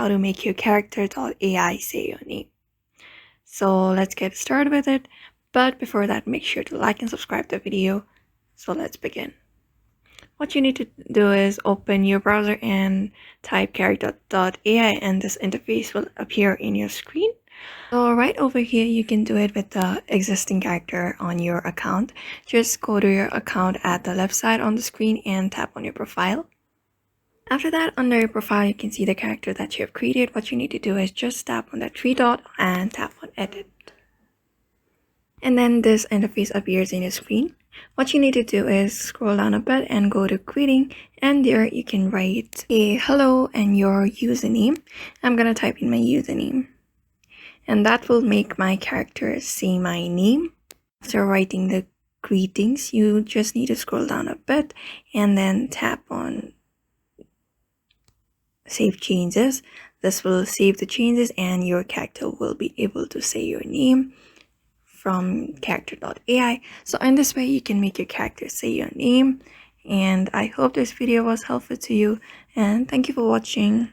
how to make your character.ai say your name. So let's get started with it. But before that, make sure to like and subscribe the video. So let's begin. What you need to do is open your browser and type character.ai, and this interface will appear in your screen. So right over here, you can do it with the existing character on your account. Just go to your account at the left side on the screen and tap on your profile. After that, under your profile, you can see the character that you have created. What you need to do is just tap on that three dot and tap on edit. And then this interface appears in your screen. What you need to do is scroll down a bit and go to greeting, and there you can write a hello and your username. I'm gonna type in my username, and that will make my character say my name. After writing the greetings, you just need to scroll down a bit and then tap on save changes. This will save the changes and your character will be able to say your name from character.ai. So in this way, you can make your character say your name. And I hope this video was helpful to you, and thank you for watching.